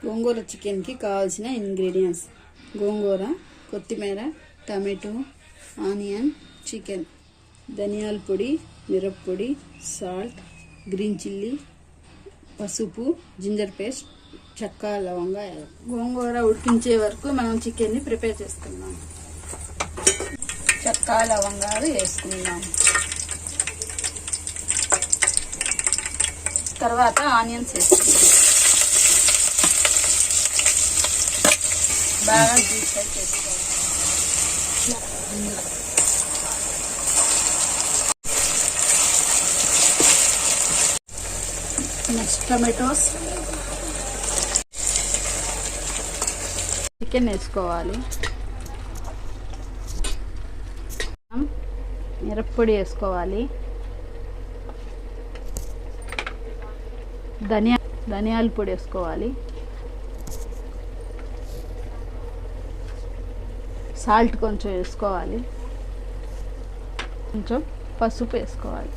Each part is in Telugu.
గోంగూర చికెన్కి కావాల్సిన ఇంగ్రీడియంట్స్: గోంగూర, కొత్తిమీర, టమాటో, ఆనియన్, చికెన్, ధనియాల పొడి, మిరప్పొడి, సాల్ట్, గ్రీన్ చిల్లీ, పసుపు, జింజర్ పేస్ట్, చెక్క, లవంగా. గోంగూర ఉడికించే వరకు మనం చికెన్ని ప్రిపేర్ చేసుకుందాం. చెక్క, లవంగాలు వేసుకుందాం. తర్వాత ఆనియన్స్ వేసుకుందాం. బాగా డీప్ ఫ్రై చేసుకోవాలి. నెక్స్ట్ టమాటోస్, చికెన్ వేసుకోవాలి. మిరప్పొడి వేసుకోవాలి. ధనియాల పొడి వేసుకోవాలి. సాల్ట్ కొంచెం వేసుకోవాలి. కొంచెం పసుపు వేసుకోవాలి.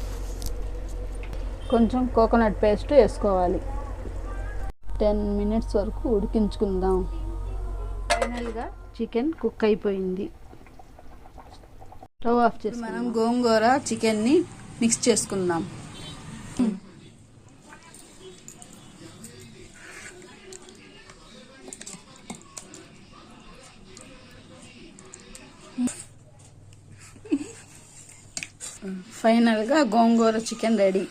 కొంచెం కోకోనట్ పేస్ట్ వేసుకోవాలి. 10 minutes వరకు ఉడికించుకుందాం. ఫైనల్గా చికెన్ కుక్ అయిపోయింది. స్టవ్ ఆఫ్ చేసి మనం గోంగూర చికెన్ని మిక్స్ చేసుకుందాం. ఫైనల్గా గోంగూర చికెన్ రెడీ.